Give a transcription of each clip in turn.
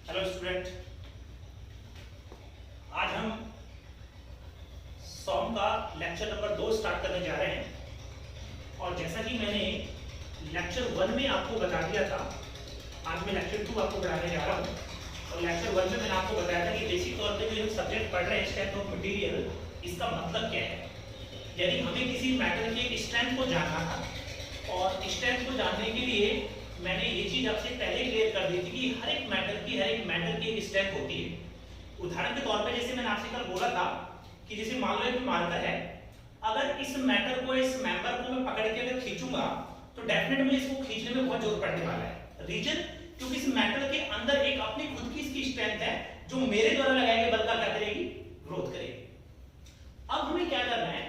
Hello student, आज हम सॉम का लेक्चर नंबर 2 स्टार्ट करने जा रहे हैं। और जैसा कि मैंने लेक्चर 1 में आपको बता दिया था, आज मैं लेक्चर 2 आपको पढ़ाने जा रहा हूँ। और लेक्चर 1 में मैंने आपको बताया था कि बेसिक तौर पे जो सब्जेक्ट पढ़ रहे हैं स्ट्रेंथ ऑफ मटेरियल, इसका मतलब क्या है। यानी हमें किसी मैटर की एक स्ट्रेंथ को जानना था, और स्ट्रेंथ को जानने के लिए मैंने ये चीज आपसे पहले क्लियर कर दी थी कि हर एक मैटर की एक स्ट्रेंथ होती है। उदाहरण के तौर पे जैसे मैंने आपसे कल बोला था कि जैसे मान लो एक मार्कर है, अगर इस मैटर को, इस मेंबर को मैं पकड़ के अगर खींचूंगा तो डेफिनेटली इसको खींचने में बहुत जोर पड़ने वाला है। रीजन क्योंकि इस मैटर के अंदर एक अपनी खुद की इसकी स्ट्रेंथ है जो मेरे द्वारा लगाए गए बल का क्या करेगी, ग्रोथ करेगी। अब हमें क्या करना है,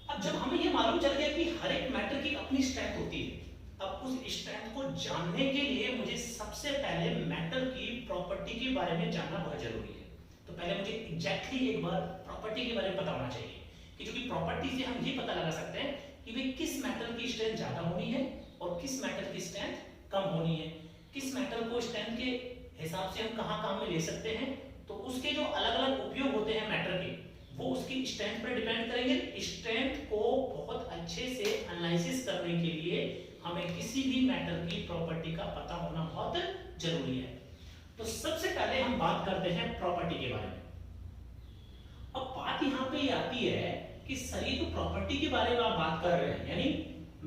अब जब हमें ये मालूम चल गया कि हर एक मैटर की अपनी स्ट्रेंथ होती है, अब उस स्ट्रेंथ को जानने के लिए मुझे सबसे पहले मैटर की प्रॉपर्टी के बारे में जानना बहुत जरूरी है। तो पहले मुझे एग्जैक्टली एक बार प्रॉपर्टी के बारे में पता होना चाहिए कि जो कि प्रॉपर्टी से हम ये पता लगा सकते हैं कि भाई किस मैटर की स्ट्रेंथ ज्यादा होनी है और किस मैटर की स्ट्रेंथ कम होनी है, किस मैटर को स्ट्रेंथ के हिसाब से हम कहां काम में ले सकते हैं। तो उसके जो अलग अलग उपयोग होते हैं मैटर के, वो उसकी स्ट्रेंथ पर डिपेंड करेंगे। स्ट्रेंथ को बहुत अच्छे से एनालिसिस करने के लिए हमें किसी भी मैटर की प्रॉपर्टी का पता होना बहुत जरूरी है। तो सबसे पहले हम बात करते हैं प्रॉपर्टी के बारे में। अब बात यहां पे आती है कि सर ये जो प्रॉपर्टी के बारे में आप बात कर रहे हैं, यानी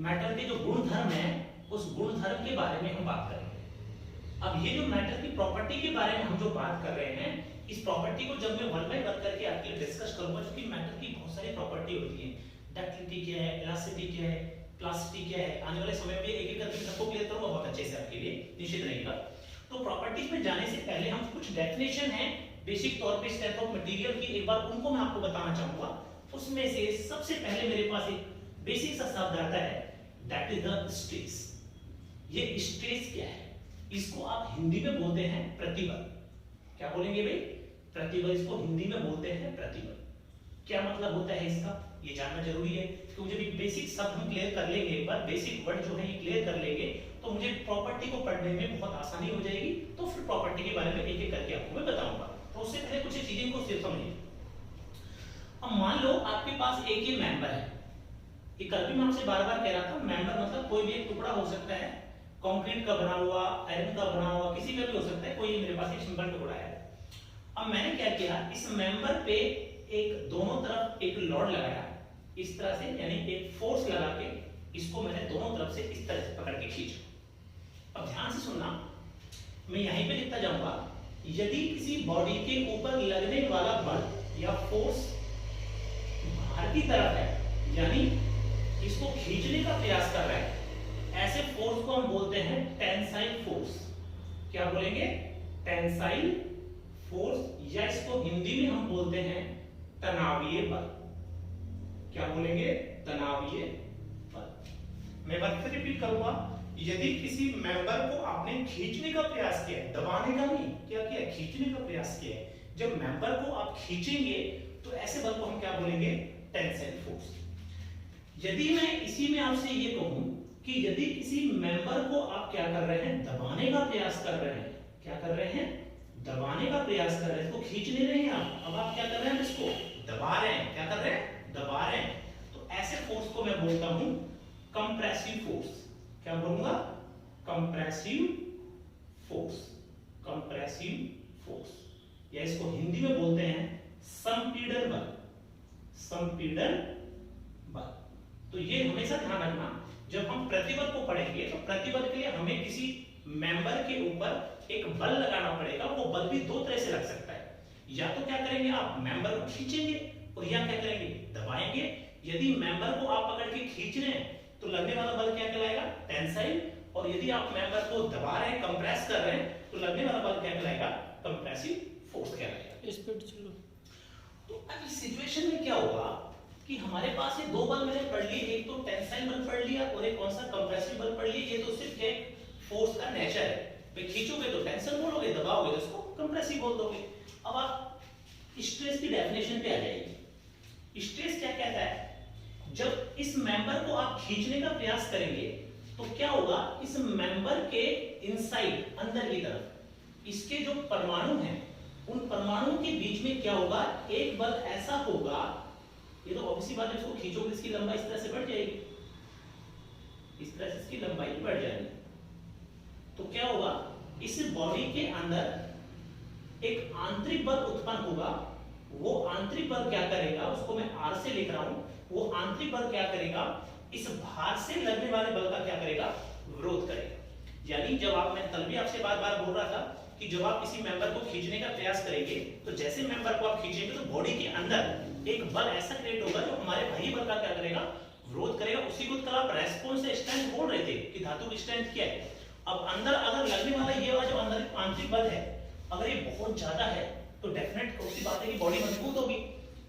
मैटर के जो गुणधर्म है उस गुणधर्म के बारे में हम बात करेंगे। अब ये जो मैटर की प्रॉपर्टी के बारे में हम जो बात कर रहे हैं, इस प्रॉपर्टी को जब मैं वन बाय वन करके आपके लिए डिस्कस करूंगा, जो कि मैटर की बहुत सारी प्रॉपर्टी होती है। डक्टिलिटी क्या है, इलास्टिसिटी क्या है, प्लास्टिसिटी क्या है, आने वाले समय में एक एक करके सबको क्लियर करूंगा बहुत अच्छे से आपके लिए, निश्चित रहेगा। तो प्रॉपर्टीज में जाने से पहले हम कुछ डेफिनेशन है बेसिक तौर पे स्ट्रेंथ ऑफ मटेरियल की, एक बार उनको मैं आपको बताना चाहूंगा। उसमें से सबसे पहले मेरे पास एक बेसिक सा शब्द आता है, दैट इज द स्ट्रेस। ये स्ट्रेस क्या है, इसको आप हिंदी में बोलते हैं प्रतिबल। क्या बोलेंगे भाई, प्रतिबल। इसको हिंदी में बोलते हैं प्रतिबल। क्या मतलब होता है इसका, ये जानना जरूरी है, क्योंकि जब एक बेसिक शब्द हम क्लियर कर लेंगे, एक बार बेसिक वर्ड जो है ये क्लियर कर लेंगे, तो मुझे प्रॉपर्टी को पढ़ने में बहुत आसानी हो जाएगी। तो फिर प्रॉपर्टी के बारे में एक एक करके आपको मैं बताऊंगा। तो उससे पहले कुछ चीजें को सिर्फ समझिए। अब मान लो आपके पास एक ही मेंबर है, ये कल भी मैं आपसे बार बार कह रहा था, मेंबर मतलब कोई भी एक टुकड़ा हो सकता है, कंक्रीट का बना हुआ, आयरन का बना हुआ, किसी का भी हो सकता है। कोई मेरे पास एक सिंपल टुकड़ा है। अब मैंने क्या किया, इस मेंबर पे एक दोनों तरफ एक लोड लगाया इस तरह से, यानी एक फोर्स लगा के इसको मैंने दोनों तरफ से इस तरह से पकड़ के खींचा। अब ध्यान से सुनना, मैं यहीं पे लिखता जाऊंगा, यदि किसी बॉडी के ऊपर लगने वाला बल या फोर्स बाहर की तरफ है, यानी इसको खींचने का प्रयास कर रहा है, ऐसे फोर्स को हम बोलते हैं टेंसाइल फोर्स। क्या बोलेंगे, टेंसाइल फोर्स, या इसको हिंदी में हम बोलते हैं तनावीय बल। क्या बोलेंगे, तनावीय बल। मैं बार फिर रिपीट करूंगा, यदि किसी मेंबर को आपने खींचने का प्रयास किया है, दबाने का नहीं, क्या किया, खींचने का प्रयास किया है, जब मेंबर को आप खींचेंगे तो ऐसे बल को हम क्या बोलेंगे, टेंसाइल फोर्स। यदि मैं इसी में आपसे ये कहूं कि यदि किसी मेंबर को आप क्या कर रहे हैं, दबाने का प्रयास कर रहे हैं, क्या कर रहे हैं, दबाने का प्रयास कर रहे हैं, इसको खींचने नहीं आप, अब आप क्या कर रहे हैं, इसको दबा रहे हैं, क्या कर रहे हैं, दबा रहे हैं। तो ऐसे फोर्स को मैं बोलता हूं कंप्रेसिव फोर्स। क्या बोलूंगा, कंप्रेसिव फोर्स, कंप्रेसिव फोर्स, या इसको हिंदी में बोलते हैं संपीड़न बल, संपीड़न बल। तो ये हमेशा ध्यान रखना, जब हम प्रतिबल को पढ़ेंगे तो प्रतिबल के लिए हमें किसी मेंबर के ऊपर एक बल लगाना पड़ेगा। वो बल भी दो तरह से लग सकता है, या तो क्या करेंगे आप मेंबर को खींचेंगे, और या क्या करेंगे, दबाएंगे। यदि मेंबर को आप पकड़ के खींच रहे हैं तो लगने वाला बल क्या कहलाएगा, टेंसाइल। और यदि आप मेंबर को दबा रहे हैं, कंप्रेस कर रहे हैं, तो लगने वाला बल क्या कहलाएगा, कंप्रेसिव फोर्स कहलाएगा। स्पीड चलो। तो अब इस सिचुएशन में क्या होगा कि हमारे पास ये दो बल मैंने पढ़ लिए, एक तो टेंसाइल बल पढ़ लिया और एक कौन सा, कंप्रेसिव बल पढ़ लिया। ये तो सिर्फ एक फोर्स का नेचर है, भाई खींचोगे तो टेंशन बोलोगे, दबाओगे तो इसको कंप्रेसिव बोल दोगे। अब आप स्ट्रेस की डेफिनेशन पे आ जाइए। स्ट्रेस क्या कहता है, जब इस मेंबर को आप खींचने का प्रयास करेंगे तो क्या होगा, इस मेंबर के इनसाइड, अंदर की तरफ इसके जो परमाणु हैं उन परमाणुओं के बीच में क्या होगा, एक बल ऐसा होगा, ये तो ऑब्वियसली बात है, इसको खींचोगे इसकी लंबाई इस तरह से बढ़ जाएगी, इस तरह से इसकी लंबाई बढ़ जाएगी। तो क्या होगा, इस बॉडी के अंदर एक आंतरिक बल उत्पन्न होगा। वो आंतरिक बल क्या करेगा, उसको मैं R से लिख रहा हूं, वो आंतरिक बल क्या करेगा, इस भार से लगने वाले बल का क्या करेगा, विरोध करेगा। यानी जब आप, मैं कल भी आपसे बार बार बोल रहा था कि जब आप किसी मेंबर को खींचने का प्रयास करेंगे तो जैसे मेंबर को आप खींचेंगे तो बॉडी के अंदर एक बल ऐसा क्रिएट होगा जो हमारे बाह्य बल का क्या करेगा, विरोध करेगा। उसी को कल आप रेस्पॉन्स से स्ट्रेंथ बोल रहे थे कि धातु की स्ट्रेंथ क्या है। अब अंदर अगर लगने वाला ये वाला जो अंदर आंतरिक बल है, अगर ये बहुत ज्यादा है तो डेफिनेट उसकी बात है कि बॉडी मजबूत होगी।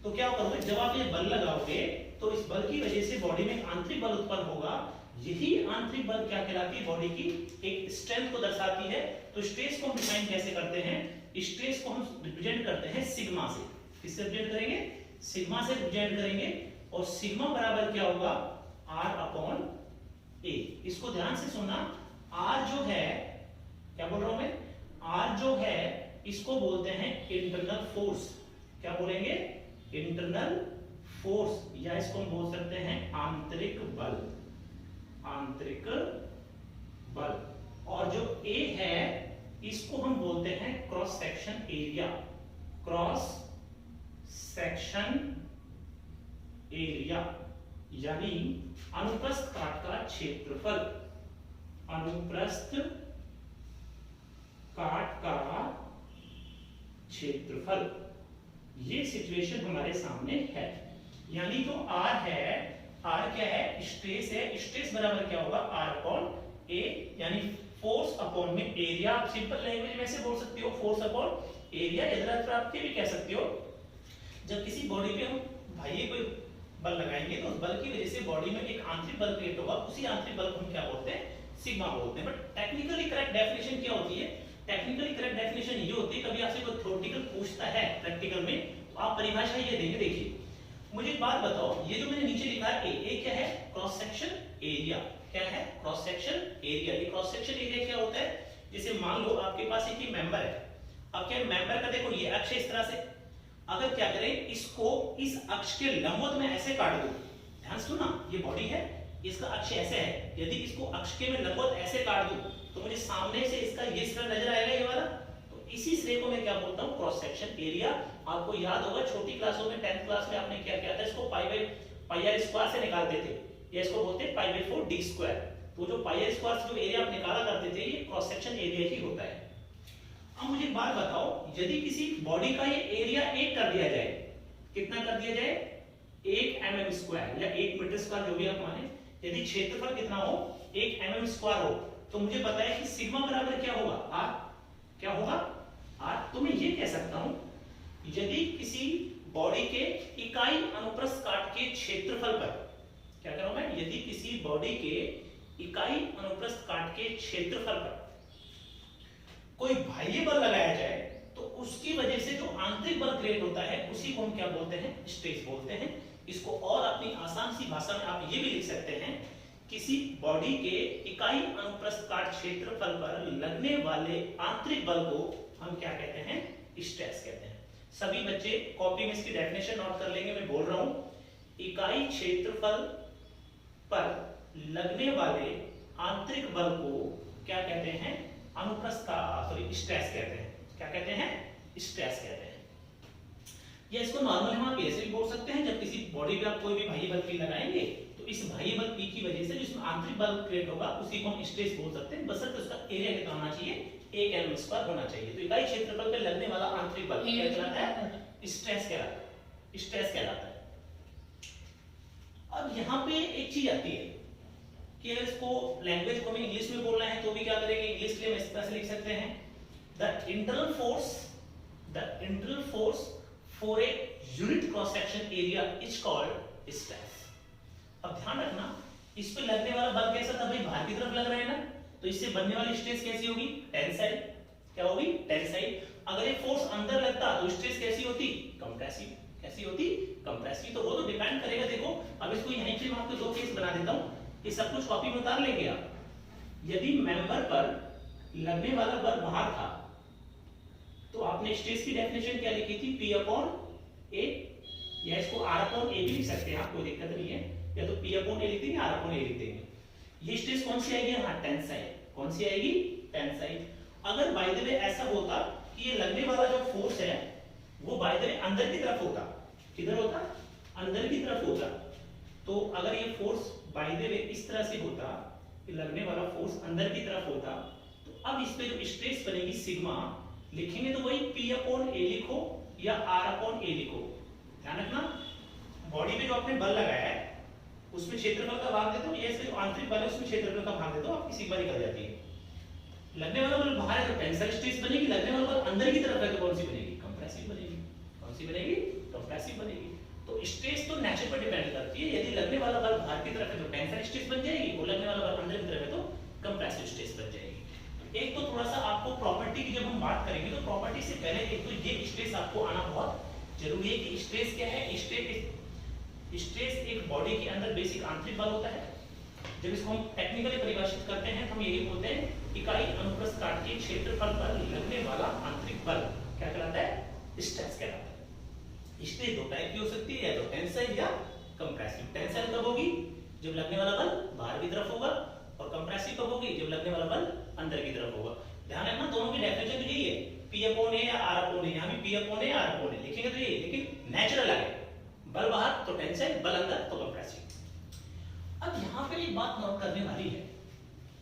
तो क्या करोगे, जब आप ये बल लगाओगे तो इस बल की वजह से बॉडी में आंतरिक बल उत्पन्न होगा। यही आंतरिक बल क्या कहलाती है, बॉडी की एक स्ट्रेंथ को दर्शाती है। तो स्ट्रेस को हम डिफाइन कैसे करते हैं, स्ट्रेस को हम रिप्रेजेंट करते हैं सिग्मा से। किससे रिप्रेजेंट करेंगे, सिग्मा से रिप्रेजेंट करेंगे। और सिग्मा बराबर क्या होगा, R अपॉन A। इसको ध्यान से सुनना, R जो है, क्या बोल रहा हूं मैं, R जो है इसको बोलते हैं इंटरनल फोर्स। क्या बोलेंगे, इंटरनल फोर्स, या इसको हम बोल सकते हैं आंतरिक बल, आंतरिक बल। और जो A है इसको हम बोलते हैं cross section area, cross section area, यानी अनुप्रस्थ काट का क्षेत्रफल, अनुप्रस्थ काट का क्षेत्रफल। ये सिचुएशन हमारे सामने है। यानी जो R है, R क्या है, स्ट्रेस है। स्ट्रेस बराबर क्या होगा, R अपॉन A, यानी फोर्स अपॉन में एरिया। आप सिंपल लैंग्वेज में से बोल सकते हो फोर्स अपॉन एरिया, इधर प्राप्ति भी कह सकते हो। जब किसी बॉडी पे हम भाई कोई बल लगाएंगे तो उस बल की वजह से बॉडी में एक आंतरिक बल क्रिएट होगा। उसी आंतरिक बल को हम क्या बोलते हैं, सिग्मा बोलते हैं। बट टेक्निकली करेक्ट डेफिनेशन क्या होती है, टेक्निकली करेक्ट डेफिनेशन ये होती है, कभी आपसे कोई थ्योरेटिकल पूछता है प्रैक्टिकल में तो आप परिभाषा ये देंगे। देखिए मुझे एक बात बताओ, ये जो मैंने नीचे लिखा है ए क्या है, क्रॉस सेक्शन एरिया। क्या है, क्रॉस सेक्शन एरिया। ये क्रॉस सेक्शन एरिया क्या होता है, जैसे मान लो आपके पास एक मेंबर है। अब क्या मेंबर का देखो ये अक्ष इस तरह से, अगर क्या करें इसको इस अक्ष के लंबवत में ऐसे काट दो, ध्यान सुना, ये बॉडी है, इसका अक्ष ऐसे है, यदि इसको अक्ष के में लंबवत ऐसे काट दूं तो मुझे सामने से इसका ये सिरा नजर आएगा, ये वाला। तो इसी सिरे को मैं क्या बोलता हूं, क्रॉस सेक्शन एरिया। आपको याद होगा छोटी क्लासों में 10th क्लास में आपने क्या किया था, इसको पाई आर स्क्वायर से निकालते थे, या इसको बोलते हैं पाई बाय 4 d स्क्वायर। तो जो पाई आर स्क्वायर से जो एरिया आप निकाला करते थे, ये क्रॉस सेक्शन एरिया ही होता है। अब मुझे एक बात बताओ, यदि किसी बॉडी का ये एरिया 1 कर दिया जाए, कितना कर दिया जाए, 1 mm स्क्वायर या 1 मीटर स्क्वायर, जो भी आप माने, यदि क्षेत्रफल कितना हो, 1 mm स्क्वायर हो, तो मुझे पता है कि सिग्मा बराबर क्या होगा, R। क्या होगा, R। तो मैं ये कह सकता हूं, यदि किसी बॉडी के इकाई अनुप्रस्थ काट के क्षेत्रफल पर, क्या कर रहा हूं मैं, यदि किसी बॉडी के इकाई अनुप्रस्थ काट के क्षेत्रफल पर कोई बाह्य बल लगाया जाए तो उसकी वजह से जो आंतरिक बल क्रिएट होता है उसी को हम क्या बोलते हैं, स्ट्रेस बोलते हैं। इसको और अपनी आसान सी भाषा में आप ये भी लिख सकते हैं, किसी बॉडी के इकाई अनुप्रस्थ काट क्षेत्रफल पर लगने वाले आंतरिक बल को हम क्या कहते हैं, स्ट्रेस कहते हैं। सभी बच्चे कॉपी में इसकी डेफिनेशन नोट कर लेंगे। मैं बोल रहा हूं, इकाई क्षेत्रफल पर लगने वाले आंतरिक बल को क्या कहते हैं, अनुप्रस्थ का स्ट्रेस कहते हैं। क्या कहते हैं, स्ट्रेस कहते हैं। या इसको नॉर्मल हम आप ऐसे भी बोल सकते हैं, जब किसी बॉडी पे आप कोई भी बाह्य बल P लगाएंगे तो इस बाह्य बल P की वजह से जिसमें आंतरिक बल क्रिएट होगा उसी को हम स्ट्रेस बोल सकते हैं, बशर्ते उसका एरिया कितना होना चाहिए, 1 mm स्क्वायर होना चाहिए। तो इकाई क्षेत्रफल पे लगने वाला आंतरिक बल क्या कहलाता है, स्ट्रेस कहलाता है, स्ट्रेस कहलाता है। अब यहाँ पे एक चीज आती है कि अगर इसको लैंग्वेज को हमें इंग्लिश में बोलना है तो भी क्या करेंगे, इंग्लिश के लिए इस तरह से लिख सकते हैं, the internal force for a unit cross section area is called stress. अब ध्यान रखना, इस पे लगने वाला बल कैसा था भाई, बाहर की तरफ लग रहा है ना, तो इससे बनने वाली स्ट्रेस कैसी होगी, टेंसाइल। क्या होगी, टेंसाइल। अगर ये फोर्स अंदर लगता तो स्ट्रेस कैसी होती, कंप्रेसिव। कैसी होती, कंप्रेसिव। तो वो तो डिपेंड करेगा। देखो अब इसको यहीं पे मैं आपको 2 केस बना देता हूं, ये सब कुछ कॉपी में उतार लेंगे आप। यदि मेंबर पर लगने वाला बल बाहर था, तो आपने स्ट्रेस की डेफिनेशन क्या लिखी थी, P अपॉन ए, या इसको R अपॉन ए भी लिख सकते हैं आप, कोई दिक्कत नहीं है, या तो P अपॉन ए लिख देंगे, R अपॉन ए लिख देंगे। ये स्ट्रेस कौन सी आएगी, हाँ टेंसाइल, कौन सी आएगी, टेंसाइल। अगर बाय द वे ऐसा होता कि ये लगने वाला जो फोर्स है वो बाय द वे अंदर की तरफ होता, किधर होता, अंदर की तरफ होता, तो अगर ये फोर्स बाय द वे इस तरह से होता कि लगने वाला फोर्स अंदर की तरफ होता, तो अब इस पे जो स्ट्रेस बनेगी सिग्मा लिखेंगे तो वही P अपॉन ए लिखो या R अपॉन ए लिखो। ध्यान रखना, बॉडी पे जो आपने बल लगाया है उसमें क्षेत्रफल का भाग दे दो, ये जो आंतरिक बल है उसमें क्षेत्रफल का भाग दे दो, आपकी सिग्मा निकल जाती है। लगने वाला बल बाहर है तो टेंसाइल स्ट्रेस बनेगी, लगने वाला बल अंदर की तरफ है तो कौन सी बनेगी, कंप्रेसिव बनेगी। कौन सी बनेगी, कंप्रेसिव बनेगी। तो स्ट्रेस तो नेचर पर डिपेंड करती है, यदि लगने वाला बल बाहर की तरफ है तो टेंसाइल स्ट्रेस बन जाएगी, और लगने वाला बल अंदर की तरफ है तो कंप्रेसिव स्ट्रेस बन जाएगी। एक तो थोड़ा सा आपको प्रॉपर्टी की जब हम बात करेंगे तो प्रॉपर्टी से पहले एक तो ये स्ट्रेस आपको आना बहुत जरूरी है कि स्ट्रेस क्या है। स्ट्रेस एक बॉडी के अंदर बेसिक आंतरिक बल होता है। जब इसको हम टेक्निकली परिभाषित करते हैं तो हम यही बोलते हैं इकाई अनुप्रस्थ काट के क्षेत्रफल पर लगने वाला आंतरिक बल क्या कहलाता है, स्ट्रेस कहलाता है। स्ट्रेस दो टाइप की हो सकती है, या तो टेंसाइल या कंप्रेसिव। टेंसाइल कब होगी, जब लगने वाला बल बाहर की तरफ होगा, और कंप्रेसिव कब होगी, जब लगने वाला बल अंदर की तरफ होगा। ध्यान रखना दोनों की डेफिनेशन तो यही है, P अपॉन ए या R अपॉन ए, यहां भी P अपॉन ए R अपॉन ए लिखेंगे तो यही, लेकिन नेचुरल है, बल बाहर तो टेंसाइल, बल अंदर तो कंप्रेसिव। अब यहां पे एक बात नोट करने वाली है,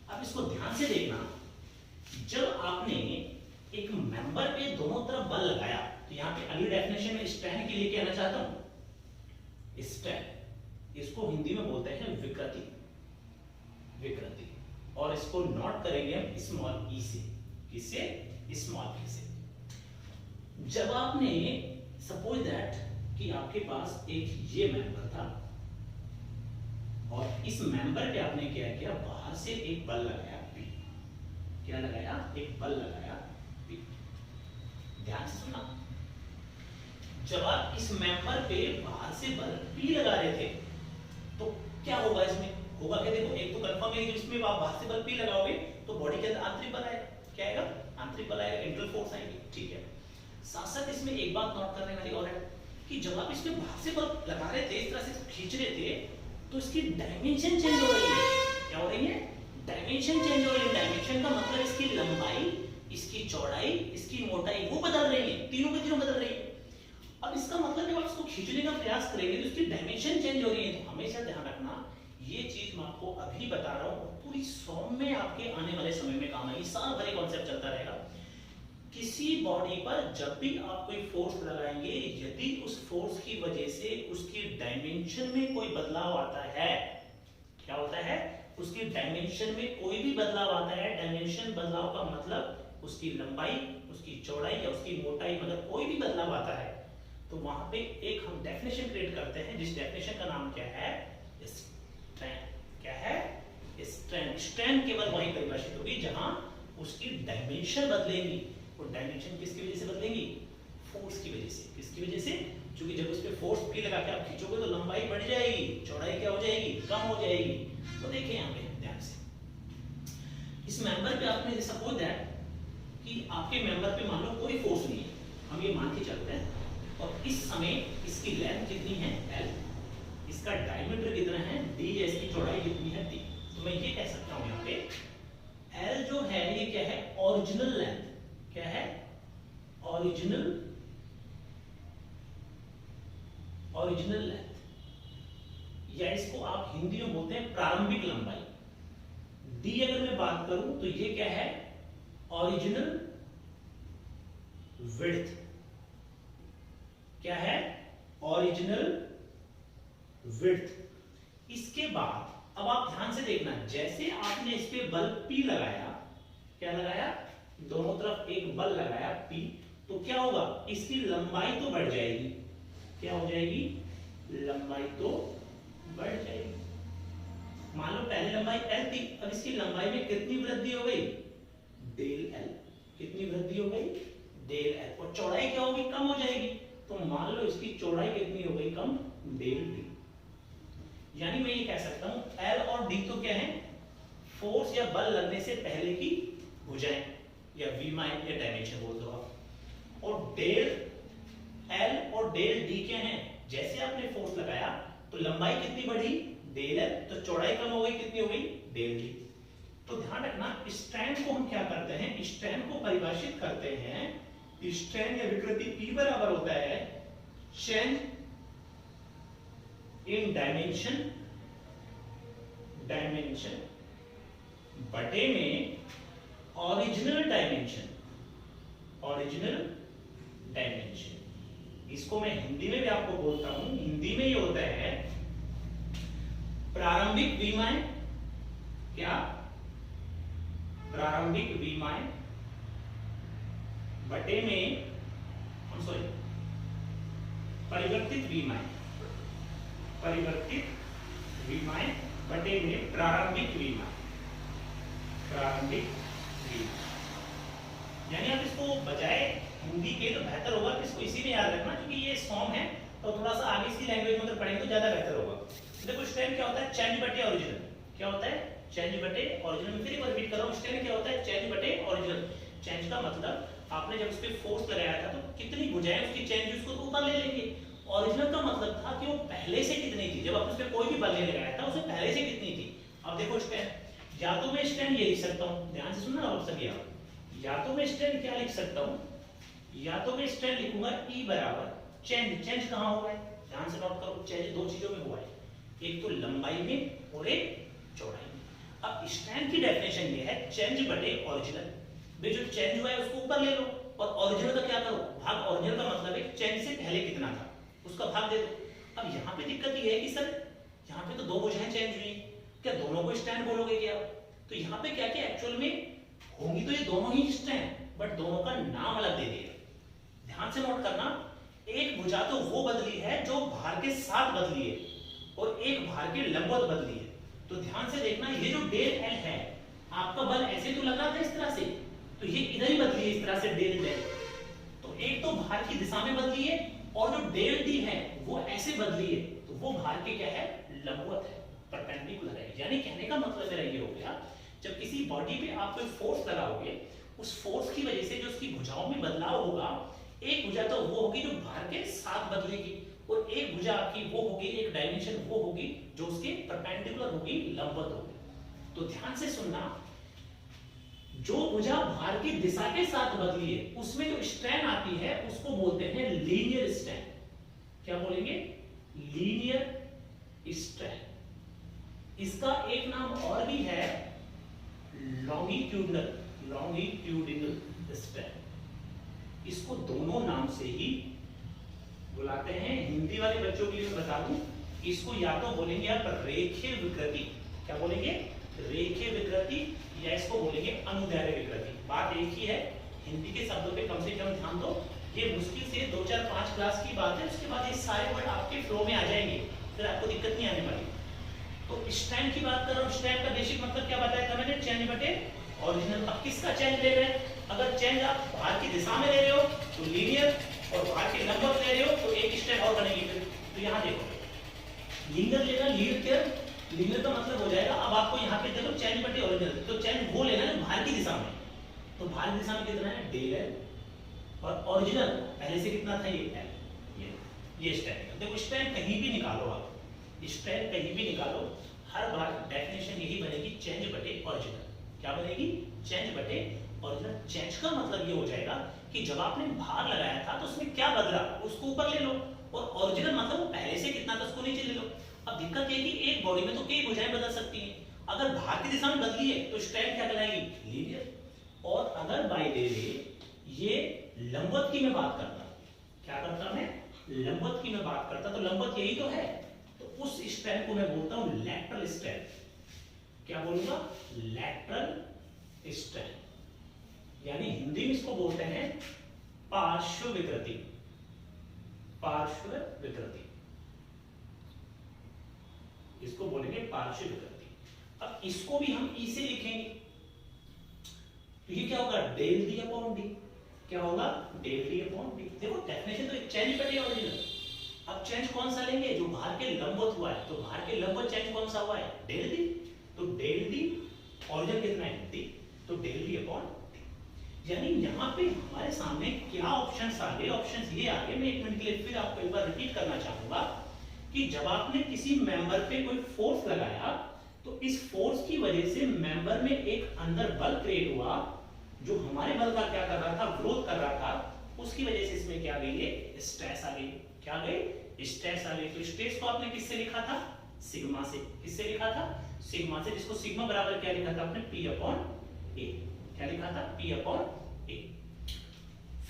अब इसको ध्यान से देखना। जब आपने एक मेंबर पे दोनों तरफ बल लगाया तो यहां पे अगली डेफिनेशन में स्ट्रेन के लिए क्या कहना चाहता हूं, स्ट्रेन, इसको हिंदी में बोलते हैं विकृति, विकृति, और इसको नोट करेंगे हम स्मॉल ई से, किससे, स्मॉल ई से। जब आपने सपोज दैट कि आपके पास एक ये मेंबर था और इस मेंबर पे आपने क्या किया, बाहर से एक बल लगाया P, क्या लगाया, एक बल लगाया P। ध्यान से सुनना, जब आप इस मेंबर पे बाहर से बल P लगा रहे थे तो क्या होगा, इसमें होगा क्या, देखो एक तो कंफर्म है कि इसमें आप बाहर से बल P लगाओगे तो बॉडी के अंदर आंतरिक बल आएगा, क्या आएगा, आंतरिक बल आएगा, इंटरनल फोर्स आएगी, ठीक है। साथ साथ इसमें एक बात नोट करने वाली और है कि जब आप इसमें बाहर से बल लगा रहे थे, इस तरह से खींच रहे थे, तो इसकी डायमेंशन चेंज हो रही है, क्या हो रही है, डायमेंशन चेंज हो रही है। डायमेंशन का मतलब इसकी लंबाई, इसकी चौड़ाई, इसकी मोटाई वो बदल रही है, तीनों के तीनों बदल रही है। अब इसका मतलब जब आप इसको खींचने का प्रयास करेंगे तो इसकी डायमेंशन चेंज हो रही है। तो हमेशा ध्यान रखना, ये चीज मैं आपको अभी बता रहा हूं, पूरी सॉम में आपके आने वाले समय में काम आएगी, साल भर कॉन्सेप्ट चलता रहेगा। किसी बॉडी पर जब भी आप कोई फोर्स लगाएंगे, यदि उस फोर्स की वजह से उसकी डायमेंशन में कोई बदलाव आता है, क्या होता है, उसकी डायमेंशन में कोई भी बदलाव आता है, डायमेंशन बदलाव का मतलब उसकी लंबाई, उसकी चौड़ाई या उसकी मोटाई, मतलब कोई भी बदलाव आता है, तो वहां पे एक हम डेफिनेशन क्रिएट करते हैं, जिस डेफिनेशन का नाम क्या है, स्ट्रेन। क्या है, स्ट्रेन। स्ट्रेन केवल वही परिभाषित होगी जहां उसकी डायमेंशन बदलेगी, और डायमेंशन किसकी वजह से बदलेंगी, फोर्स की वजह से। किसकी वजह से, क्योंकि जब उस पे फोर्स P लगा के आप खींचोगे तो लंबाई बढ़ जाएगी, चौड़ाई क्या हो जाएगी, कम हो जाएगी। तो देखिए यहां पे ध्यान से, इस मेंबर पे आपने सपोज दैट कि आपके मेंबर पे मान लो कोई फोर्स नहीं है, हम ये मान के चलते हैं, और इस समय इसकी लेंथ कितनी है, L, इसका डायमीटर कितना है, D, या इसकी चौड़ाई कितनी है, D। तो मैं ये कह सकता हूं यहाँ पे L जो है ये क्या है, ओरिजिनल लेंथ, क्या है, ओरिजिनल लेंथ, या इसको आप हिंदी में बोलते हैं प्रारंभिक लंबाई। D अगर मैं बात करूं तो ये क्या है, ओरिजिनल विड्थ, क्या है, ओरिजिनल विड्थ। इसके बाद अब आप ध्यान से देखना, जैसे आपने इस पे बल P लगाया, क्या लगाया, दोनों तरफ एक बल लगाया P, तो क्या होगा, इसकी लंबाई तो बढ़ जाएगी, क्या हो जाएगी, लंबाई तो बढ़ जाएगी। मान लो पहले लंबाई L थी, अब इसकी लंबाई में कितनी वृद्धि हो गई, डेल L, कितनी वृद्धि हो गई, डेल L, और चौड़ाई क्या होगी, कम हो जाएगी, तो मान लो इसकी चौड़ाई कितनी हो गई, कम, डेल D। यानी मैं ये कह सकता हूं L और D तो क्या है, फोर्स या बल लगने से पहले की भुजाएं, या विमा या डायमेंशन बोल दो आप। और डेल एल और डेल डी क्या है, जैसे आपने फोर्स लगाया तो लंबाई कितनी बढ़ी, डेल एल, तो चौड़ाई कम हो गई, कितनी हो गई, डेल डी। तो ध्यान रखना स्ट्रैंड को हम क्या करते हैं, स्ट्रैंड को परिभाषित करते हैं, स्ट्रैंड या विकृति P बराबर होता है चेंज इन डायमेंशन बटे में ओरिजिनल डायमेंशन। इसको मैं हिंदी में भी आपको बोलता हूं, हिंदी में ये होता है प्रारंभिक विमाएं, क्या, प्रारंभिक विमाएं बटे में, परिवर्तित विमाएं बटे में प्रारंभिक विमाएं। यानी आप इसको बजाय हिंदी के तो बेहतर होगा कि इसको इसी में याद रखना, क्योंकि ये फॉर्म है तो थोड़ा सा आगे इसकी लैंग्वेज में अगर पढ़ेंगे तो ज्यादा बेहतर होगा। देखो स्ट्रैंड क्या होता है, चेंज बटे ओरिजिनल। क्या होता है, चेंज बटे ओरिजिनल। फिर एक बार रिपीट कर रहा हूं, स्ट्रैंड क्या होता है, चेंज बटे ओरिजिनल। चेंज का मतलब आपने जब इस पे फोर्स लगाया था तो कितनी भुजाएं उसकी चेंज उसको तो ऊपर ले लेंगे। ओरिजिनल का मतलब था कि वो पहले से कितनी थी, जब आपने उस पे कोई भी बल नहीं लगाया था उसे पहले से कितनी थी। अब देखो स्ट्रैंड, या तो मैं स्ट्रैंड ये लिख सकता हूं, ध्यान से सुनना आप सभी, या तो मैं स्ट्रैंड क्या लिख सकता हूं, या तो मैं स्ट्रैंड लिखूंगा E बराबर चेंज। चेंज कहां हुआ है, ध्यान से नोट करो, चेंज दो चीजों में हुआ है, एक तो लंबाई में और एक चौड़ाई में। अब स्ट्रैंड की डेफिनेशन ये है चेंज बटे ओरिजिनल। भाई जो चेंज हुआ है उसको ऊपर ले लो और ओरिजिनल का क्या करो, भाग। ओरिजिनल का मतलब है चेंज से पहले कितना था उसका भाग दे दो। अब यहाँ पे दिक्कत ये है कि सर यहाँ पे तो दो भुजाएं चेंज हुई, क्या दोनों को स्ट्रैंड बोलोगे क्या? तो यहाँ पे क्या क्या एक्चुअल में होंगी तो ये दोनों ही स्ट्रैंड, बट दोनों का नाम अलग दे दिया। ध्यान से नोट करना, एक भुजा तो वो बदली है जो भार के साथ बदली है और एक भार के लंबवत बदली है। तो ध्यान से देखना, ये जो डेल एल है आपका बल ऐसे तो लग रहा था इस तरह से, तो ये इधर ही बदली है इस तरह से डेल डेल। तो एक तो भार की दिशा में बदली है और जो डेल डी है वो ऐसे बदली है, तो वो भार के क्या है, लंबवत है, परपेंडिकुलर है। यानी कहने का मतलब मेरा ये हो गया, जब किसी बॉडी पे आप कोई फोर्स लगाओगे उस फोर्स की वजह से जो उसकी भुजाओं में बदलाव होगा, एक भुजा तो वो होगी जो भार के साथ बदलेगी और एक भुजा आपकी वो होगी, एक डायमेंशन वो होगी जो उसके परपेंडिकुलर होगी, लंबवत होगी। तो ध्यान से सुनना, जो भुजा भार की दिशा के साथ बदली है उसमें जो स्ट्रैंड आती है उसको बोलते हैं लीनियर स्ट्रैंड। क्या बोलेंगे, लीनियर स्ट्रैंड। इसका एक नाम और भी है लॉन्गिट्यूडिनल स्ट्रैंड। इसको दोनों नाम से ही बुलाते हैं। हिंदी वाले बच्चों के लिए मैं बता दूं, इसको या तो बोलेंगे आप रेखीय विकृति, क्या बोलेंगे, रेखीय विकृति, या इसको बोलेंगे अनुदैर्घ्य विकृति। बात एक ही है, हिंदी के शब्दों पे कम से कम ध्यान दो। ये मुश्किल से 2 4 5 क्लास की बात है, उसके बाद ये सारे वर्ड आपके फ्लो में आ जाएंगे, फिर आपको दिक्कत नहीं आने वाली। तो स्ट्रैंड की बात कर रहा हूं, स्ट्रैंड का बेसिक मतलब क्या बताया था मैंने, चेंज बटे ओरिजिनल। अब किसका चेंज ले रहे हैं, अगर चेंज आप भार की दिशा में ले रहे हो तो लीनियर, और भार के लंबवत ले रहे हो तो एक स्ट्रैंड और बनेगी। फिर तो यहां देखो लीनियर लेना, लीनियर का मतलब हो जाएगा, अब आपको यहाँ पे देखो चेंज बटे ओरिजिनल, तो चेंज वो लेना है भार की दिशा में, तो भार की दिशा में कितना है, डेल एल, और ओरिजिनल पहले से कितना था, ये एल। ये स्ट्रैंड, देखो स्ट्रैंड कहीं भी निकालो आप, स्ट्रैंड कहीं भी निकालो, हर बार डेफिनेशन यही बनेगी, चेंज बटे ओरिजिनल। क्या बनेगी, चेंज बटे ओरिजिनल। चेंज का मतलब ये हो जाएगा कि जब आपने भार लगाया था तो उसमें क्या बदला उसको ऊपर ले लो, और ओरिजिनल मतलब वो पहले से कितना था उसको नीचे ले लो। अब दिक्कत ये कि एक बॉडी में तो कई भुजाएं बदल सकती हैं, अगर भार की दिशा में बदली है तो स्ट्रैंड क्या कहलाएगी, लीनियर। और अगर बाय द वे ये लंबवत की मैं बात करता, क्या करता मैं, लंबवत की मैं बात करता, तो लंबवत यही तो है, तो उस स्ट्रैंड को मैं बोलता हूं लैटरल स्ट्रैंड। क्या बोलूंगा, लैटरल स्ट्रैंड। यानी हिंदी में इसको बोलते हैं पार्श्व विकृति, पार्श्व विकृति, इसको बोलेंगे पार्श्व विकृति। अब इसको भी हम ई से लिखेंगे, तो ये क्या होगा, डेल डी अपॉन डी। क्या होगा, डेल डी अपॉन डी। देखो डेफिनेशन तो चेंज बटे ओरिजिनल। अब चेंज कौन सा लेंगे, जो भार के लंबवत हुआ है, तो भार के लंबवत चेंज कौन सा हुआ है, डेल डी। तो डेल डी, ओरिजिनल कितना है, डी, तो डेल डी अपॉन डी। यानी यहाँ पे हमारे सामने क्या ऑप्शंस आ गए, ऑप्शंस ये आ गए। मैं एक मिनट के लिए फिर आपको एक बार रिपीट करना चाहूंगा कि जब आपने किसी मेंबर पे कोई फोर्स लगाया तो इस फोर्स की वजह से मेंबर में एक अंदर बल क्रिएट हुआ, जो हमारे बल का क्या कर रहा था, विरोध कर रहा था। उसकी वजह से इसमें क्या गई है, स्ट्रेस आ गई। क्या गई, स्ट्रेस आ गई। तो स्ट्रेस को आपने किससे लिखा था, सिग्मा से। किससे लिखा था, सिग्मा से, जिसको सिग्मा बराबर क्या लिखा था आपने, P अपॉन ए। क्या लिखा था, P अपॉन ए।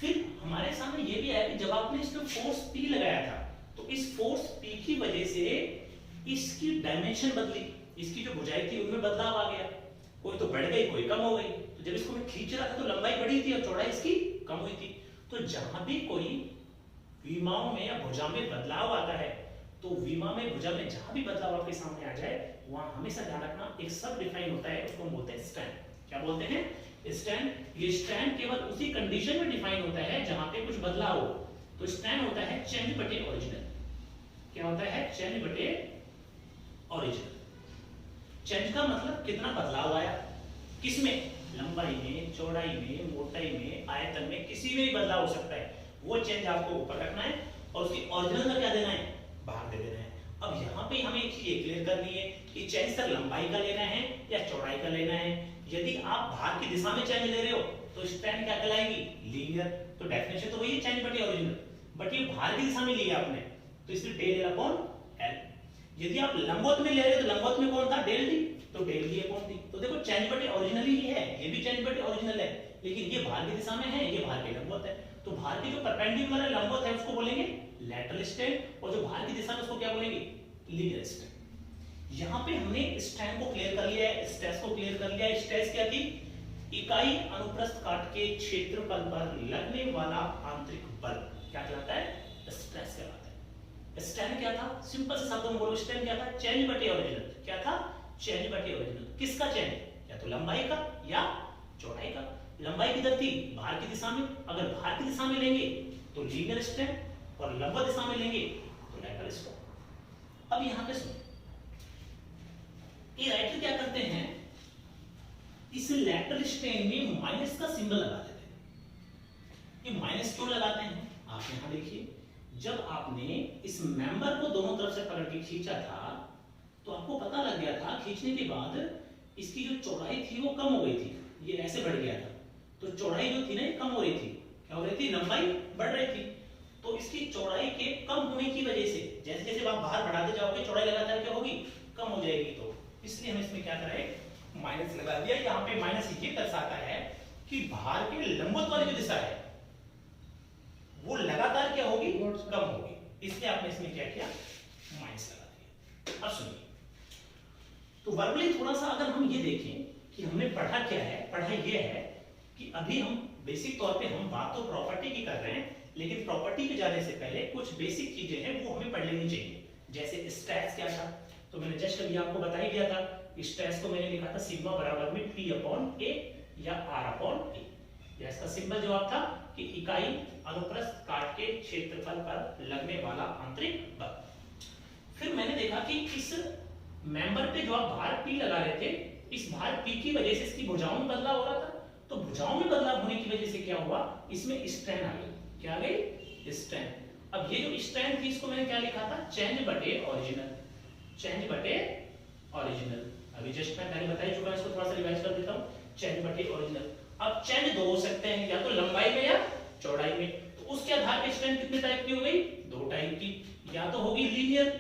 फिर हमारे सामने ये भी आया कि जब आपने इसमें फोर्स P लगाया था तो इस फोर्स P की वजह से इसकी डायमेंशन बदली, इसकी जो भुजाई थी उनमें बदलाव आ गया। कोई तो बढ़ गई, कोई कम हो गई। तो जब इसको मैं खींच रहा था तो लंबाई बढ़ी थी और चौड़ाई इसकी कम हुई थी। तो जहां भी कोई विमाओं में या भुजा में बदलाव आता है तो विमा में, भुजा में जहां भी बदलाव आपके सामने आ जाए वहां हमेशा ध्यान रखना एक सब डिफाइन होता है, उसको हम बोलते हैं स्ट्रैंड। क्या बोलते हैं, स्ट्रैंड। ये स्ट्रैंड केवल उसी कंडीशन में डिफाइन होता है जहां पे कुछ बदलाव हो। तो स्ट्रैंड होता है चेंज बटे ओरिजिनल। क्या होता है, चेंज बटे ओरिजिनल। चेंज का मतलब कितना बदलाव आया, किसमें, लंबाई में, चौड़ाई में, मोटाई में, आयतन में, किसी में भी बदलाव हो सकता है। वो चेंज आपको ऊपर रखना है और उसकी ओरिजिनल का क्या देना है, बाहर दे देना है। अब यहाँ पे हमें एक चीज क्लियर करनी है कि चेंज सर लंबाई का लेना है या चौड़ाई का लेना है। यदि आप बाहर की दिशा में चेंज ले रहे हो तो स्ट्रैंड क्या कहलाएगी, लीनियर। तो डेफिनेशन तो वही है, चेंज बटे ओरिजिनल। बट ये बाहर की दिशा में लिया आपने तो इसलिए डेल एल अपॉन एल। यदि आप लंबवत में ले रहे हो तो लंबवत में कौन था, डेल डी, तो डेल डी अपॉन डी। तो देखो चेंज बटे ओरिजिनल ही है, ये भी चेंज बटे ओरिजिनल है, लेकिन ये बाहर की दिशा में है, ये बाहर के लंबवत है। तो बाहर की जो परपेंडिकुलर है, लंबवत है, उसको बोलेंगे लैटरल स्ट्रैंड, और जो बाहर की दिशा में उसको क्या बोलेंगे, लीनियर स्ट्रैंड। यहाँ पे हमने स्ट्रैंड को क्लियर कर लिया है, स्ट्रेस को क्लियर कर लिया है। स्ट्रेस क्या थी, इकाई अनुप्रस्थ काट के क्षेत्रफल पर लगने वाला आंतरिक बल क्या कहलाता है, स्ट्रेस कहलाता है। स्ट्रैंड क्या था, सिंपल से शब्दों में बोलो, स्ट्रैंड क्या था, चेंज बटे ओरिजिनल। क्या था, चेंज बटे ओरिजिनल। किसका चेंज, या तो लंबाई का या चौड़ाई का। लंबाई किधर थी, बाहर की दिशा में। अगर बाहर की दिशा में लेंगे तो लीनियर स्ट्रैंड और लंबवत दिशा में लेंगे तो लैटरल स्ट्रैंड। अब यहां पे सुनो, ये राइटर क्या करते हैं, इस लैटरल स्ट्रैंड में माइनस का सिंबल लगा देते हैं। ये माइनस क्यों लगाते हैं, आप यहां देखिए, जब आपने इस मेंबर को दोनों तरफ से पकड़ के खींचा था तो आपको पता लग गया था खींचने के बाद इसकी जो चौड़ाई थी वो कम हो गई थी, ये ऐसे बढ़ गया था। तो चौड़ाई जो थी ना कम हो रही थी, क्या हो रही थी, लंबाई बढ़ रही थी। तो इसकी चौड़ाई के कम होने की वजह से जैसे जैसे आप बाहर बढ़ाते जाओगे चौड़ाई लगातार क्या होगी, कम हो जाएगी। तो इसलिए हम इसमें क्या करें, माइनस लगा दिया। यहाँ पे माइनस ये दर्शाता है कि बाहर के लंबवत वाली जो दिशा है वो लगातार क्या होगी, कम होगी। इसलिए आपने इसमें क्या किया, माइनस लगा दिया। अब सुनिए, तो वर्बली थोड़ा सा अगर हम ये देखें कि हमने पढ़ा क्या है, पढ़ा ये है कि अभी हम बेसिक तौर पे हम बात तो प्रॉपर्टी की कर रहे हैं, लेकिन प्रॉपर्टी पे जाने से पहले कुछ बेसिक चीजें हैं वो हमें पढ़ लेनी चाहिए। जैसे स्ट्रेस क्या था, तो मैंने जस्ट अभी आपको बता ही दिया था। स्ट्रेस को मैंने लिखा था सिग्मा बराबर में P अपॉन A या R अपॉन A। या इसका सिंबल जवाब था कि इकाई अनुप्रस्थ काट के क्षेत्रफल पर लगने वाला आंतरिक बल। फिर मैंने देखा कि इस मेंबर पे जो आप भार P लगा रहे थे, इस भार P की वजह से इसकी भुजाओं में बदलाव हो रहा था। तो भुजाओं में बदलाव होने की वजह से क्या हुआ, इसमें स्ट्रेन आ गई। क्या आ गई, स्ट्रेन। अब ये जो स्ट्रेन थी इसको मैंने क्या लिखा था, चेंज बटे ओरिजिनल। चेंज बटे ओरिजिनल, अभी जस्ट मैं पहले बता ही चुका, इसको थोड़ा सा रिवाइज कर देता हूं। चेंज बटे ओरिजिनल। अब चेंज दो हो सकते हैं, या तो लंबाई में या चौड़ाई में। तो उसके आधार पर स्ट्रेन कितने टाइप की हो गई, दो टाइप की। या तो होगी लीनियर,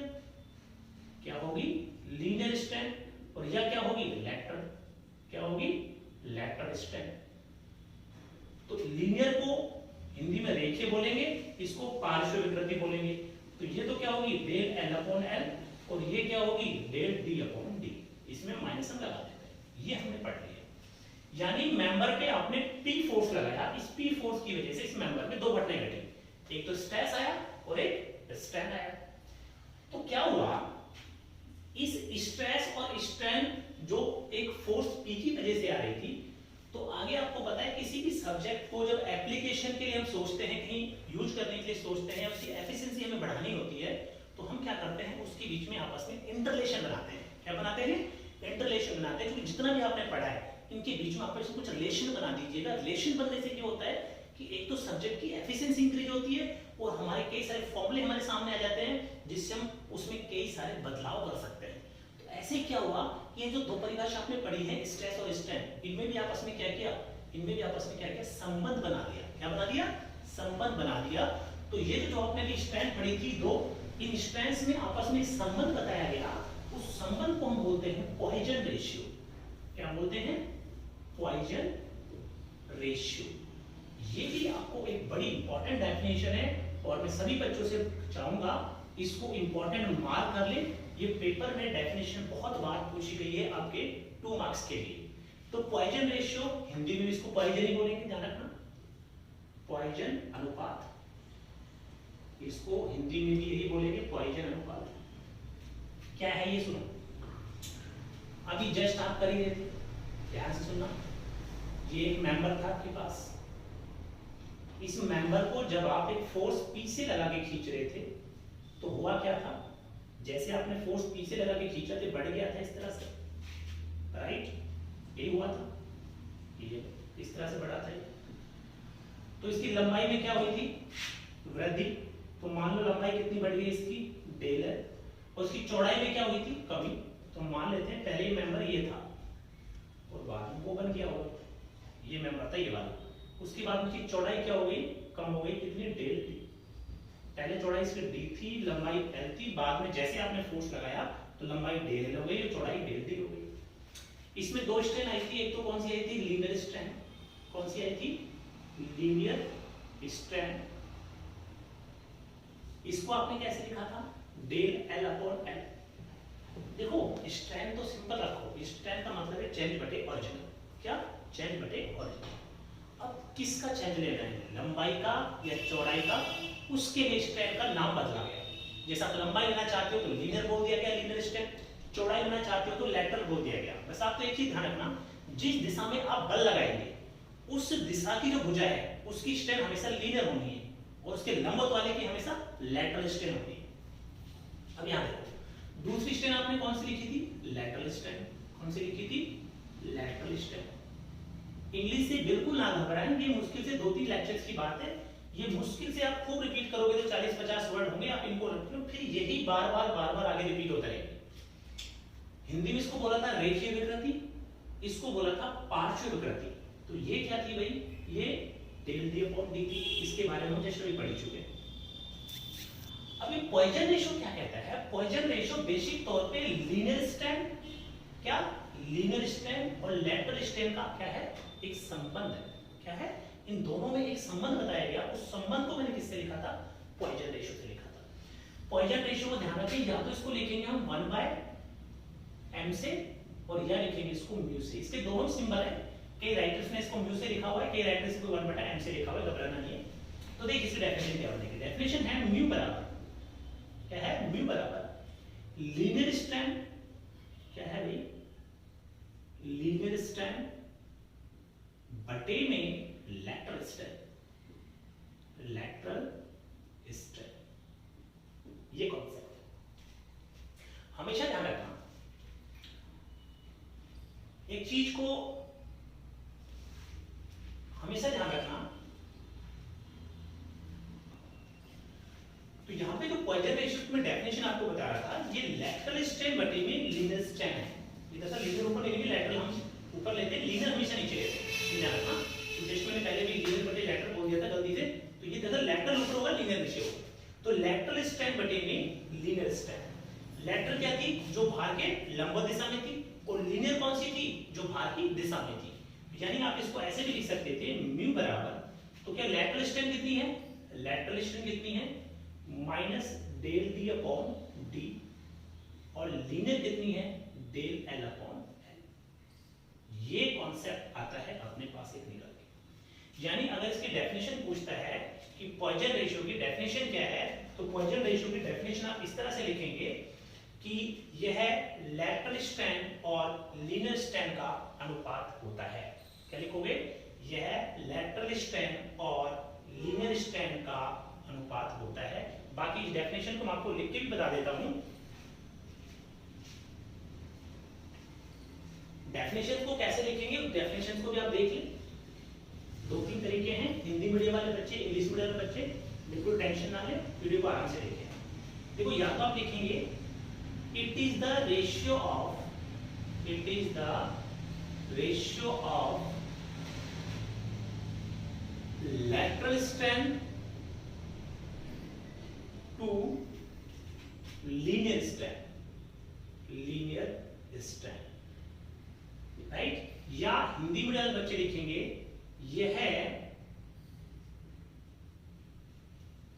क्या होगी, लीनियर स्ट्रेन, और या क्या होगी, लैटरल। क्या होगी, लैटरल स्ट्रेन। तो लीनियर को हिंदी में रेखीय बोलेंगे, इसको पार्श्व विकृति बोलेंगे। तो ये तो क्या होगी, डेल एल अपॉन एल, और ये क्या होगी, डेल डी अपॉन डी। इसमें माइनस हम लगा देते हैं, ये हमने पढ़ लिया। यानी मेंबर पे आपने P फोर्स लगाया, इस P फोर्स की वजह से इस मेंबर में दो घटनाएं घटी, एक तो स्ट्रेस आया और एक स्ट्रेन आया। तो क्या हुआ, इस स्ट्रेस और स्ट्रेन जो एक फोर्स P की वजह से आ रही थी, तो आगे आपको पता है किसी भी सब्जेक्ट को जब एप्लीकेशन के लिए हम सोचते हैं, कहीं यूज करने के लिए सोचते हैं, उसकी एफिशिएंसी हमें बढ़ानी होती है, तो हम क्या करते हैं, उसके बीच में आपस में इंटरलेशन बनाते हैं। क्या बनाते हैं, इंटरलेशन बनाते हैं। क्योंकि जितना भी आपने पढ़ा है इनके बीच में आप ऐसे कुछ रिलेशन बना दीजिएगा। रिलेशन बनने से क्या होता है कि एक तो सब्जेक्ट की एफिशिएंसी इंक्रीज होती है और हमारे कई सारे फॉर्मूले हमारे सामने आ जाते हैं जिससे हम उसमें कई सारे बदलाव कर सकते हैं। तो ऐसे क्या हुआ, ये जो दो परिभाषा आपने पढ़ी है स्ट्रेस और स्ट्रेन, इनमें भी आपस में क्या किया, इनमें भी आपस में क्या किया, संबंध बना दिया। क्या बना दिया, संबंध बना दिया। तो ये जो आपने अभी स्ट्रेन पढ़ी थी दो, इन स्ट्रेंस में आपस में संबंध बताया गया, उस संबंध को हम बोलते हैं पॉइजन रेशियो। क्या बोलते हैं, पॉइजन रेशियो। ये भी आपको एक बड़ी इंपॉर्टेंट डेफिनेशन है और मैं सभी बच्चों से चाहूंगा इसको इंपॉर्टेंट मार्क कर ले। ये पेपर में डेफिनेशन बहुत बार पूछी गई है आपके 2 मार्क्स के लिए। तो पॉइजन रेशियो, हिंदी में इसको पॉइजन ही बोलेंगे, ध्यान रखना, पॉइजन अनुपात, इसको हिंदी में भी यही बोलेंगे, पॉइजन अनुपात। क्या है ये सुनो, अभी जस्ट आप कर ही रहे थे, ध्यान से सुनना। ये एक मेंबर था आपके पास, इस मेंबर को जब आप एक फोर्स पी से लगा के खींच रहे थे तो हुआ क्या था, जैसे आपने फोर्स पी से लगा के खींचा तो बढ़ गया था इस तरह से, राइट, यही हुआ था, ये इस तरह से बढ़ा था। तो इसकी लंबाई में क्या हुई थी, वृद्धि। तो मान लो लंबाई कितनी बढ़ गई इसकी, डेल है, और उसकी चौड़ाई में क्या हुई थी, कमी। तो मान लेते हैं पहले ही मेंबर ये था और बाद में वो बन गया होगा, ये मेंबर था ये वाला, उसके बाद उसकी चौड़ाई क्या हो गई, कम हो गई, कितनी, डेल टी। पहले चौड़ाई इसकी डी थी, लंबाई एल थी, बाद में जैसे आपने फोर्स लगाया तो लंबाई डेल हो गई और चौड़ाई डेल टी हो गई। इसमें दो स्ट्रेन आई थी, एक तो कौन सी आई थी, लीनियर स्ट्रेन। कौन सी आई थी, लीनियर स्ट्रेन। इसको आपने कैसे लिखा था, डेल एल अपॉन एल। देखो स्ट्रेन तो सिंपल रखो, स्ट्रेन का मतलब है चेंज बटे ओरिजिन। क्या, चेंज बटे ओरिजिन। अब किसका चेंज लेना है, लंबाई का या चौड़ाई का, उसके लिए स्ट्रेन का नाम बदला गया। जैसा आप लंबाई लेना चाहते हो तो लीनियर बोल दिया गया, लीनियर स्ट्रेन। चौड़ाई लेना चाहते हो तो लैटरल बोल दिया गया। बस आप तो एक चीज ध्यान रखना, जिस दिशा में आप बल लगाएंगे उस दिशा की जो भुजा है उसकी स्ट्रेन हमेशा लीनियर होनी है और उसके लंबवत वाले की हमेशा लैटरल स्ट्रेन होनी है। अब यहां देखो, दूसरी स्ट्रेन आपने कौन सी लिखी थी, लैटरल स्ट्रेन। कौन सी लिखी थी, लैटरल स्ट्रेन। इंग्लिश से बिल्कुल ना घबराएं, ये मुश्किल से 2-3 लेक्चर्स की बात है, ये मुश्किल से आप खूब रिपीट करोगे तो 40-50 वर्ड होंगे, आप इनको रख लो, फिर यही बार बार आगे रिपीट होता रहेगा। हिंदी में इसको बोला था रेखीय विकृति, इसको बोला था पार्श्व विकृति। तो ये क्या थी भाई, ये डेल डी अपॉन डी थी, इसके बारे में हम जस्ट अभी पढ़ चुके हैं। अभी पॉइजन रेशियो क्या कहता है, पॉइजन रेशियो बेसिक तौर पे लीनियर स्ट्रेन, क्या, लीनियर स्ट्रेन और लैटरल स्ट्रेन का क्या है, एक संबंध है। क्या है, इन दोनों में एक संबंध बताया गया, उस संबंध को मैंने किससे लिखा था, पॉइजन रेशियो से लिखा था। पॉइजन रेशियो को ध्यान रखें, या तो इसको लिखेंगे हम 1/m से और या लिखेंगे इसको म्यू से। इसके दोनों सिंबल है, कई राइटर्स ने इसको म्यू से लिखा हुआ है, कई राइटर्स को 1/m से लिखा हुआ है, घबराना नहीं है। तो देखिए इसकी डेफिनेशन क्या होगी, डेफिनेशन है म्यू बराबर, क्या है, म्यू बराबर लीनियर स्ट्रेन, क्या है भाई, लीनियर स्ट्रेन बटे में लैटरल स्ट्रेन, लैटरल स्ट्रेन। ये कॉन्सेप्ट है, हमेशा ध्यान रखना। एक चीज को हमेशा ध्यान रखना, तो यहां पे जो पॉइजन रेशियो में डेफिनेशन आपको बता रहा था, ये लैटरल स्ट्रेन बटे में लीनियर स्ट्रेन है। ये दरअसल लीनियर ऊपर लेंगे, लैटरल हम ऊपर लेते हैं, लीनियर हमेशा नीचे लेते हैं, ध्यान रखना। तो जस्ट मैंने पहले भी लीनियर बटे लैटरल बोल दिया था गलती से, तो ये दरअसल लैटरल ऊपर होगा, लीनियर नीचे होगा। तो लैटरल स्ट्रेन बटे में लीनियर स्ट्रेन। लैटरल क्या थी, जो भार के लंबवत दिशा में थी, और लीनियर कौन सी थी, जो भार की दिशा में थी। यानी आप इसको ऐसे भी लिख सकते थे, म्यू बराबर, तो क्या लैटरल स्ट्रेन कितनी है, लैटरल स्ट्रेन कितनी है, minus del d upon d, और लीनियर कितनी है, डेल एल अपॉन एल। ये कॉन्सेप्ट आता है अपने पास एक निकल के। यानी अगर इसकी डेफिनेशन पूछता है कि पॉइजन रेशियो की डेफिनेशन क्या है, तो पॉइजन रेशियो की डेफिनेशन आप इस तरह से लिखेंगे कि यह लैटरल स्ट्रेन और लीनियर स्ट्रेन का अनुपात होता है। क्या लिखोगे, यह लैटरल स्ट्रेन और लीनियर स्ट्रेन का अनुपात होता है। बाकी इस डेफिनेशन को मैं आपको लिख के भी बता देता हूं। डेफिनेशन को कैसे लिखेंगे, डेफिनेशन को भी आप देख लें। 2-3 तरीके हैं, हिंदी मीडियम वाले बच्चे, इंग्लिश मीडियम वाले बच्चे बिल्कुल टेंशन ना लें, वीडियो को आराम से देखें। देखो या तो आप लिखेंगे it is the ratio of lateral strength to linear strength, right. या हिंदी मीडियम बच्चे लिखेंगे यह है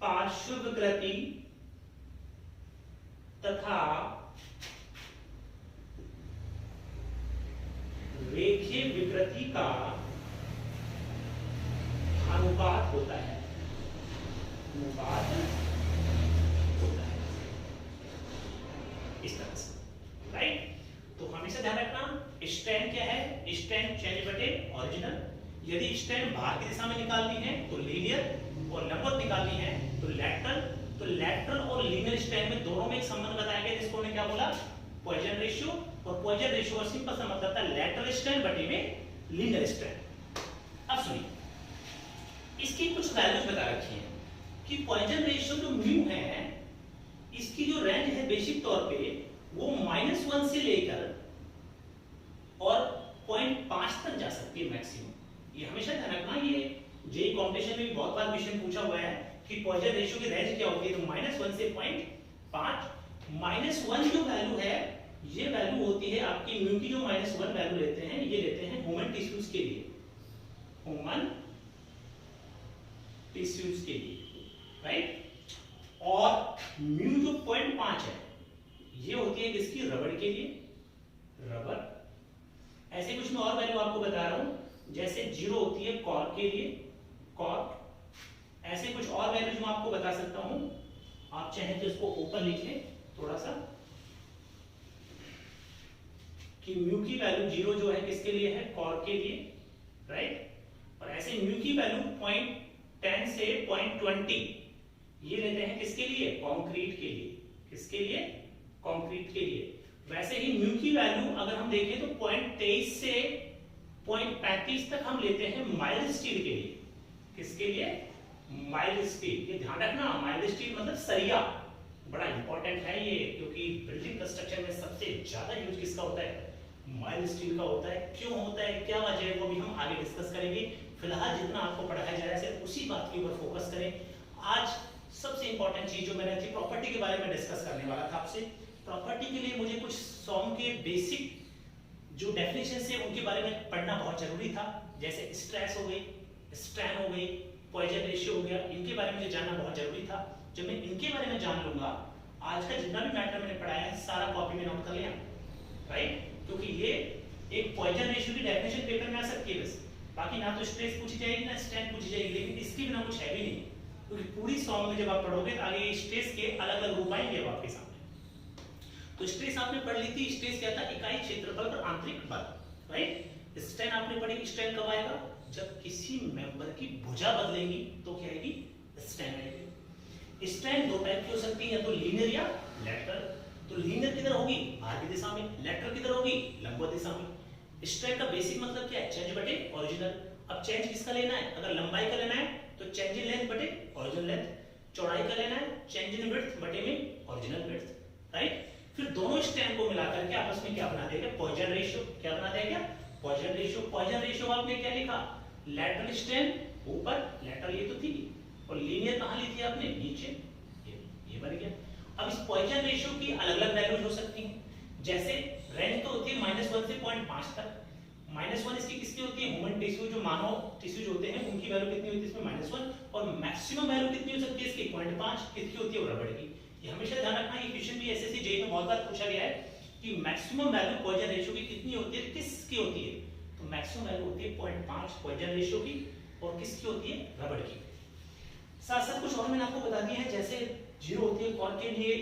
पार्श्व विकृति तथा रेखीय विकृति का अनुपात होता है, इस तरह से, राइट। तो हमेशा ध्यान रखना स्ट्रेन क्या है, स्ट्रेन चेंज बटे ओरिजिनल। यदि स्ट्रेन बाहर की दिशा में निकालनी है तो लीनियर और लंबवत निकालनी है तो लैटरल। तो लैटरल और लीनियर स्ट्रेन में दोनों में एक संबंध बताया गया जिसको हमने क्या बोला, पॉइजन रेशियो। और पॉइजन रेशियो और सिंपल सा मतलब था लैटरल स्ट्रेन बटे में लीनियर स्ट्रेन। अब सुनिए, इसकी कुछ वैल्यूज बता रखी हैं कि पॉइजन रेशियो जो म्यू है इसकी जो रेंज है बेसिक तौर पे वो -1 से लेकर और 0.5 तक जा सकती है मैक्सिमम। ये हमेशा ध्यान रखना, ये जेईई कॉम्पिटिशन में भी बहुत बार क्वेश्चन पूछा हुआ है कि पॉइजन रेशियो की रेंज क्या होती है, तो -1 से 0.5। -1 जो वैल्यू है ये वैल्यू होती है आपकी म्यू की, जो -1 वैल्यू लेते हैं ये लेते हैं ह्यूमन टिश्यूज के लिए, ह्यूमन टिश्यूज के लिए, राइट। और म्यू जो 0.5 है ये होती है किसकी, रबड़ के लिए, रबड़। ऐसे कुछ मैं और वैल्यू आपको बता रहा हूं, जैसे 0 होती है कॉर्क के लिए, कॉर्क। ऐसे कुछ और वैल्यूज मैं आपको बता सकता हूं, आप चाहें तो इसको ऊपर लिख लें थोड़ा सा, कि म्यू की वैल्यू 0 जो है किसके लिए है, कॉर्क के लिए, राइट। और ऐसे म्यू की वैल्यू 0.10 से 0.20 ये लेते हैं किसके लिए, कंक्रीट के लिए, किसके लिए, कंक्रीट के लिए। वैसे ही म्यू की वैल्यू अगर हम देखें तो 0.23 से 0.35 तक हम लेते हैं माइल्ड स्टील के लिए, किसके लिए, माइल्ड स्टील। ये ध्यान रखना, माइल्ड स्टील मतलब सरिया, बड़ा इंपॉर्टेंट है ये, क्योंकि बिल्डिंग कंस्ट्रक्शन में सबसे ज्यादा यूज किसका होता है, माइल्ड स्टील का होता है। क्यों होता है, क्या वजह है, वो भी हम आगे डिस्कस करेंगे। फिलहाल जितना आपको पढ़ाया जा रहा है सिर्फ उसी बात के ऊपर फोकस करें। आज सबसे इंपॉर्टेंट चीज जो मैंने थी प्रॉपर्टी के बारे में डिस्कस करने वाला था आपसे। प्रॉपर्टी के लिए मुझे कुछ सॉम के बेसिक जो डेफिनेशन है उनके बारे में पढ़ना बहुत जरूरी था, जैसे स्ट्रेस हो गई, स्ट्रेन हो गई, पॉइजन रेशियो हो गया, इनके बारे में मुझे जानना बहुत जरूरी था। जब मैं इनके बारे में जान लूंगा, आज का जितना भी मैटर मैंने पढ़ाया है सारा कॉपी में नोट कर लिया, राइट। क्योंकि ये एक पॉइजन रेशियो की डेफिनेशन पेपर में आ सकती है बस, बाकी ना तो स्ट्रेस पूछी जाएगी ना स्ट्रेन पूछी जाएगी, लेकिन इसके बिना कुछ है भी नहीं, क्योंकि पूरी सॉन्ग में जब आप पढ़ोगे तो आगे स्ट्रेस के अलग अलग रूप आएंगे अब आपके सामने। तो स्ट्रेस आपने पढ़ ली थी, स्ट्रेस क्या था, इकाई क्षेत्रफल पर आंतरिक बल, राइट। स्ट्रेन आपने पढ़ी, स्ट्रेन कब आएगा, जब किसी मेंबर की भुजा बदलेगी तो क्या आएगी, स्ट्रेन आएगी। स्ट्रेन दो टाइप की हो सकती है, या तो लीनियर या लैटरल। तो लीनियर किधर होगी, बाहर की दिशा में, लैटरल किधर होगी, लंबवत दिशा में। स्ट्रेन का बेसिक मतलब क्या है, चेंज बटे ओरिजिनल। अब चेंज किसका लेना है, अगर लंबाई का लेना है तो चेंज इन लेंथ बटे ओरिजिनल लेंथ, चौड़ाई का लेना है चेंज इन विड्थ बटे में ओरिजिनल विड्थ, राइट। फिर दोनों स्ट्रेन को मिलाकर के आपस में क्या बना देगा, पॉइजन रेशियो। क्या बना देगा, पॉइजन रेशियो। पॉइजन रेशियो आपने क्या लिखा, लैटरल स्ट्रेन ऊपर, लैटरल ये तो थी, और लीनियर कहां ली थी आपने, नीचे, ये बन गया। अब इस पॉइजन रेशियो की अलग अलग वैल्यूज हो सकती हैं, जैसे रेंज तो होती है -1 से 0.5 तक। -1 इसकी किसकी होती है, ह्यूमन टिश्यू, जो मानव टिश्यूज होते हैं उनकी वैल्यू कितनी होती है इसमें -1, और मैक्सिमम वैल्यू कितनी हो सकती है इसकी 0.5, किसकी होती है, वो रबड़ की। ये हमेशा ध्यान रखना, ये क्वेश्चन भी एसएससी जेईई में बहुत बार पूछा गया है कि मैक्सिमम वैल्यू पॉइजन रेशियो की कितनी होती है, किसकी होती है, तो मैक्सिमम वैल्यू होती है 0.5 पॉइजन रेशियो की, और किसकी होती है, रबड़ की। साथ साथ कुछ और मैंने आपको बता दिया है, जैसे 0 होती है कॉर्क के लिए,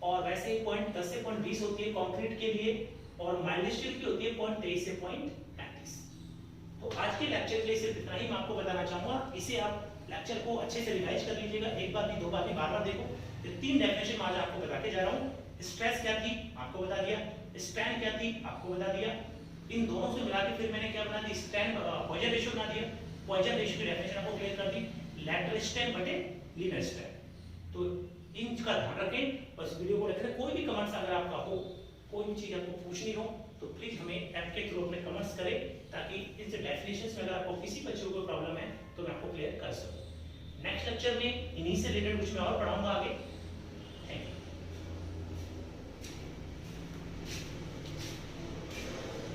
और वैसे ही 0.10 से 0.20 होती है कंक्रीट के लिए, और माइल्ड स्टील की होती है 0.23 से 0.35। तो आज के लेक्चर के लिए सिर्फ इतना ही मैं आपको बताना चाहूंगा। इसे आप लेक्चर को अच्छे से रिवाइज कर लीजिएगा, एक बार नहीं, दो बार नहीं, बार बार देखो। ये 3 डेफिनेशन आज आपको बता के जा रहा हूँ। स्ट्रेस क्या थी आपको बता दिया, स्ट्रेन क्या थी आपको बता दिया, इन दोनों से मिला के फिर मैंने क्या बना दी, स्ट्रेन पॉइजन रेशियो बना दिया। पॉइजन रेशियो की डेफिनेशन आपको क्लियर कर दी, लैटरल स्ट्रेन बटे लीनियर स्ट्रेन। तो इन का ध्यान रखें, बस वीडियो को रखें। कोई भी कमेंट्स अगर आपका हो, कोई भी चीज आपको पूछनी हो तो प्लीज हमें ऐप के थ्रू अपने कमेंट्स करें, ताकि इस डेफिनेशंस में अगर आपको किसी बच्चे को प्रॉब्लम है तो मैं आपको क्लियर कर सकूं। नेक्स्ट लेक्चर में इन्हीं से रिलेटेड कुछ मैं और पढ़ाऊंगा आगे।